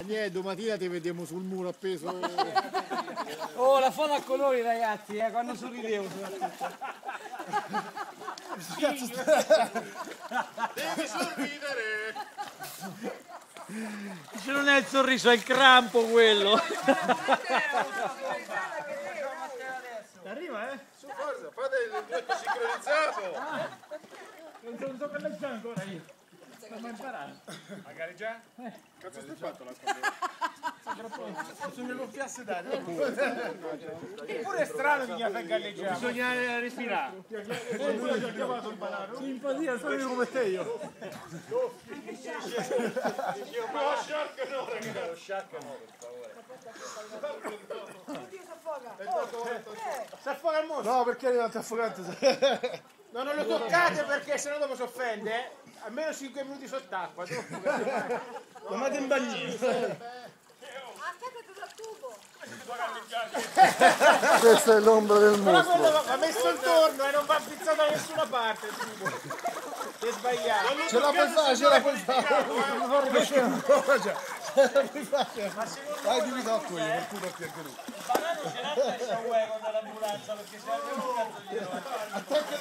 Niente, domattina ti vediamo sul muro appeso. Oh, la foto a colori ragazzi, quando sorridevo soprattutto. Devi sorridere. Se non è il sorriso, è il crampo quello. Arriva, Su, forza, fate il duetto sincronizzato. Non so galleggiare ancora io. Non ho imparato. A gareggiare? Cazzo stai fatto la Bisogna gonfiarsi dare. Pure è strano che fai galleggiare. Bisogna respirare. Simpatia, sono io come te io. Lo sciarca no, ragazzi. Lo sciarca no, per favore. Si affoga il mostro. No, perché non ti affogate? No, non lo toccate perché sennò dopo si offende. Almeno 5 minuti sott'acqua. Lo mette in bagnino. Attaccati dal tubo. Questa è l'ombra del Però mostro. quello va messo intorno e non va pizzato da nessuna parte. È sbagliato. Ce la puoi fare, ce la puoi fare. Dai, dimmi tocco io, per cui tocchi anche lui. Ma non ce l'ha lascia un uovo dall'ambulanza perché se abbiamo un cazzo di Attacca